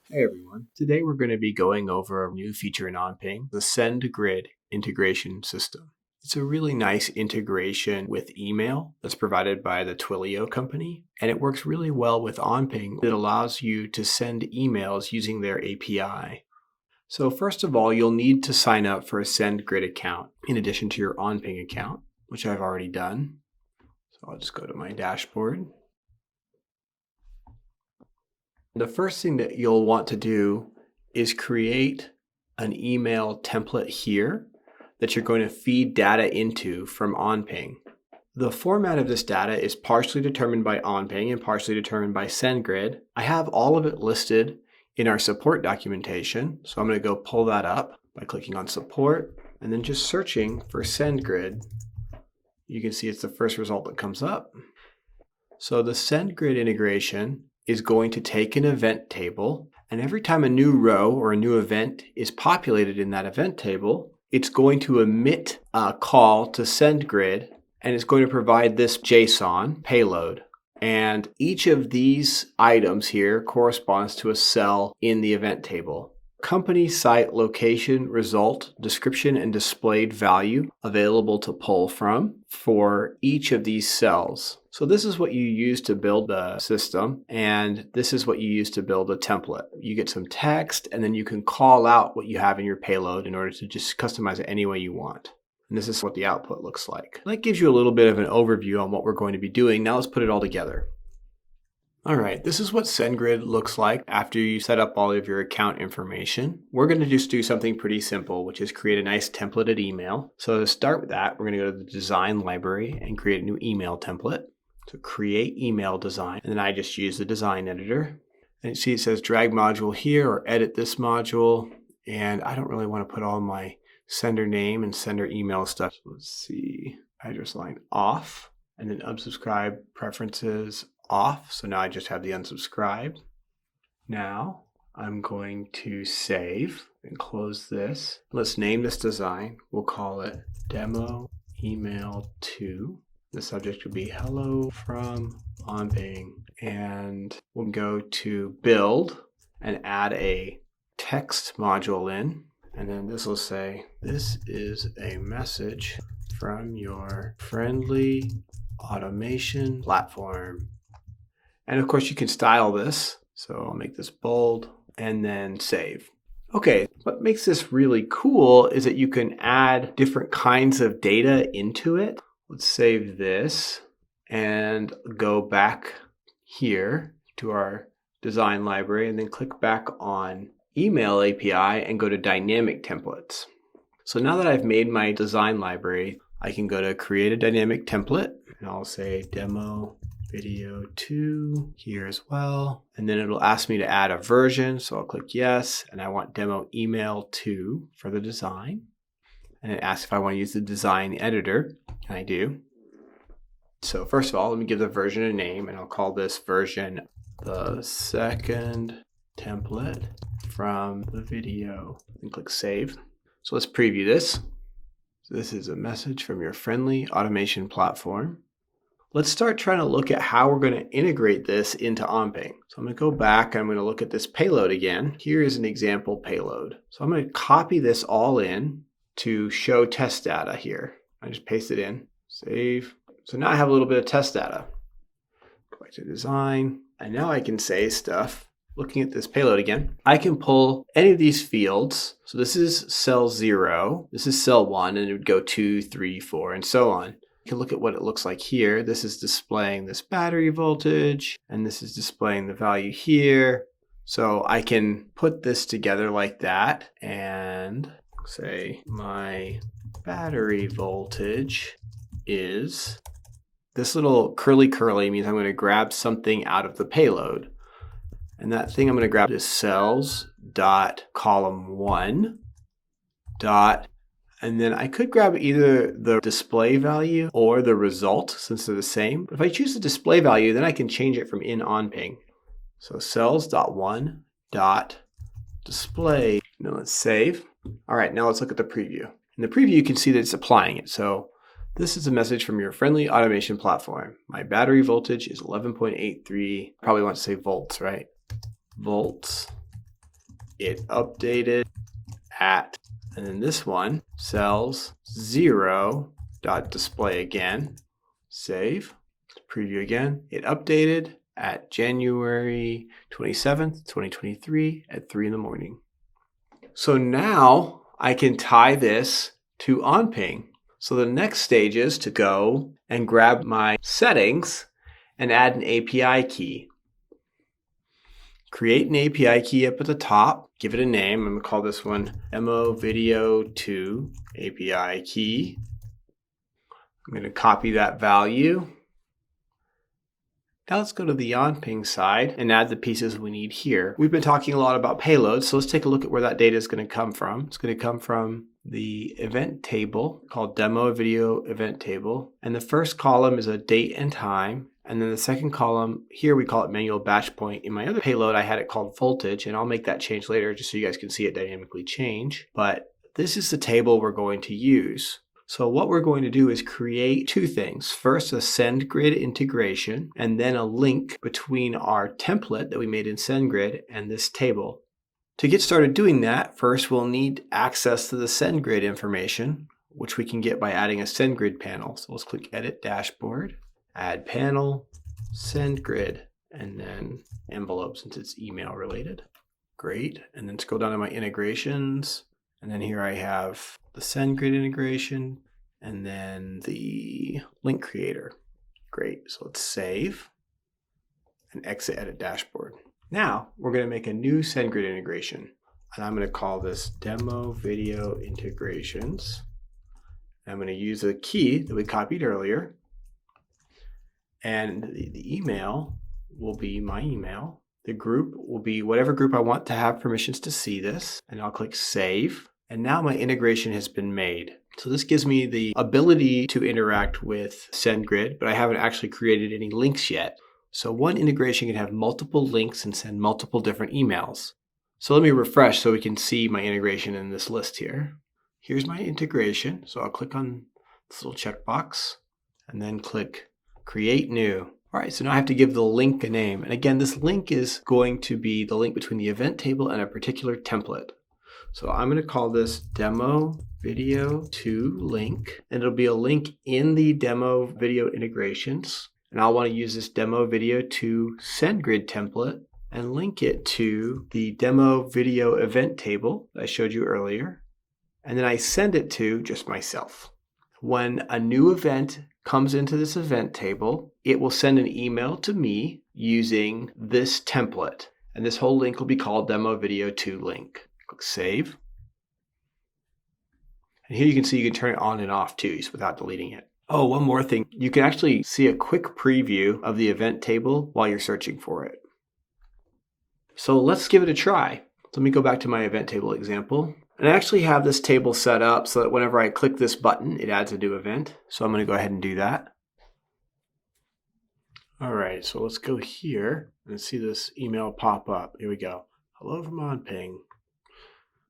Hey everyone. Today we're going to be going over a new feature in OnPing, the SendGrid Integration system. It's a really nice integration with email that's provided by the Twilio company, and it works really well with OnPing. It allows you to send emails using their API. So first of all, you'll need to sign up for a SendGrid account in addition to your OnPing account, which I've already done. So I'll just go to my dashboard. The first thing that you'll want to do is create an email template here that you're going to feed data into from OnPing. The format of this data is partially determined by OnPing and partially determined by SendGrid. I have all of it listed in our support documentation, so I'm going to go pull that up by clicking on support and then just searching for SendGrid. You can see it's the first result that comes up. So the SendGrid integration is going to take an event table, and every time a new row or a new event is populated in that event table, it's going to emit a call to SendGrid, and it's going to provide this JSON payload. And each of these items here corresponds to a cell in the event table. Company, site, location, result, description, and displayed value available to pull from for each of these cells. So this is what you use to build the system, and this is what you use to build a template. You get some text, and then you can call out what you have in your payload in order to just customize it any way you want. And this is what the output looks like. That gives you a little bit of an overview on what we're going to be doing. Now let's put it all together. All right, this is what SendGrid looks like after you set up all of your account information. We're going to just do something pretty simple, which is create a nice templated email. So to start with that, we're going to go to the design library and create a new email template. So create email design, and then I just use the design editor. And you see it says drag module here or edit this module. And I don't really want to put all my sender name and sender email stuff. So let's see, address line off, and then unsubscribe preferences off. So now I just have the unsubscribed. Now I'm going to save and close this. Let's name this design. We'll call it demo email 2. The subject will be hello from OnPing. And we'll go to build and add a text module in. And then this will say, this is a message from your friendly automation platform. And of course you can style this. So I'll make this bold and then save. Okay, what makes this really cool is that you can add different kinds of data into it. Let's save this and go back here to our design library and then click back on email API and go to dynamic templates. So now that I've made my design library, I can go to create a dynamic template and I'll say demo video 2 here as well. And then it'll ask me to add a version. So I'll click yes. And I want demo email 2 for the design. And it asks if I want to use the design editor. And I do. So first of all, let me give the version a name, and I'll call this version the second template from the video, and click save. So let's preview this. So this is a message from your friendly automation platform. Let's start trying to look at how we're going to integrate this into OnPing. So I'm going to go back and I'm going to look at this payload again. Here is an example payload. So I'm going to copy this all in to show test data here. I just paste it in, save. So now I have a little bit of test data. Go back to design, and now I can say stuff. Looking at this payload again, I can pull any of these fields. So this is cell 0, this is cell 1, and it would go 2, 3, 4, and so on. You can look at what it looks like here. This is displaying this battery voltage, and this is displaying the value here. So I can put this together like that and say my battery voltage is, this little curly means I'm going to grab something out of the payload. And that thing I'm going to grab is cells dot column 1 dot, and then I could grab either the display value or the result since they're the same. But if I choose the display value, then I can change it from in OnPing. So cells dot 1 dot display. Now let's save. All right, now let's look at the preview. In the preview, you can see that it's applying it. So this is a message from your friendly automation platform. My battery voltage is 11.83. Probably want to say volts, right? Volts. it updated at, and then this one, cells 0 dot display again, save, preview again, it updated at January 27th, 2023 at 3 in the morning. So now I can tie this to OnPing. So the next stage is to go and grab my settings and add an API key. Create an API key up at the top, give it a name. I'm going to call this one Demo Video 2 API key. I'm going to copy that value. Now let's go to the OnPing side and add the pieces we need here. We've been talking a lot about payloads, so let's take a look at where that data is going to come from. It's going to come from the event table called Demo Video Event Table. And the first column is a date and time. And then the second column, here we call it manual batch point. In my other payload, I had it called voltage, and I'll make that change later just so you guys can see it dynamically change. But this is the table we're going to use. So what we're going to do is create two things. First, a SendGrid integration, and then a link between our template that we made in SendGrid and this table. To get started doing that, first we'll need access to the SendGrid information, which we can get by adding a SendGrid panel. So let's click Edit Dashboard, Add Panel, SendGrid, and then envelope since it's email related. Great. And then scroll down to my integrations. And then here I have the SendGrid integration and then the link creator. Great. So let's save and exit Edit Dashboard. Now we're going to make a new SendGrid integration. And I'm going to call this Demo Video Integrations. I'm going to use a key that we copied earlier. And the email will be my email. The group will be whatever group I want to have permissions to see this. And I'll click Save. And now my integration has been made. So this gives me the ability to interact with SendGrid, but I haven't actually created any links yet. So one integration can have multiple links and send multiple different emails. So let me refresh so we can see my integration in this list here. Here's my integration. So I'll click on this little checkbox and then click Create New. All right, so now I have to give the link a name. And again, this link is going to be the link between the event table and a particular template. So I'm going to call this Demo Video 2 link, and it'll be a link in the Demo Video Integrations. And I'll want to use this Demo Video 2 SendGrid template and link it to the Demo Video Event table that I showed you earlier. And then I send it to just myself. When a new event comes into this event table, it will send an email to me using this template. And this whole link will be called Demo Video 2 link. Click Save. And here you can see you can turn it on and off too, without deleting it. Oh, one more thing. You can actually see a quick preview of the event table while you're searching for it. So let's give it a try. So let me go back to my event table example. And I actually have this table set up so that whenever I click this button, it adds a new event. So I'm going to go ahead and do that. All right, so let's go here and see this email pop up. Here we go. Hello from OnPing.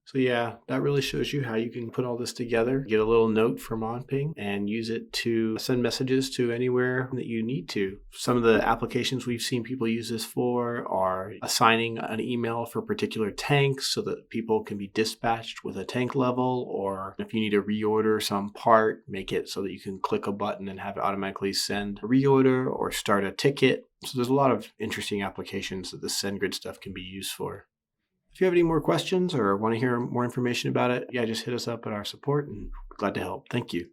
So yeah, that really shows you how you can put all this together, get a little note from OnPing and use it to send messages to anywhere that you need to. Some of the applications we've seen people use this for are assigning an email for particular tanks so that people can be dispatched with a tank level, or if you need to reorder some part, make it so that you can click a button and have it automatically send a reorder or start a ticket. So there's a lot of interesting applications that the SendGrid stuff can be used for. If you have any more questions or want to hear more information about it, just hit us up at our support and we're glad to help. Thank you.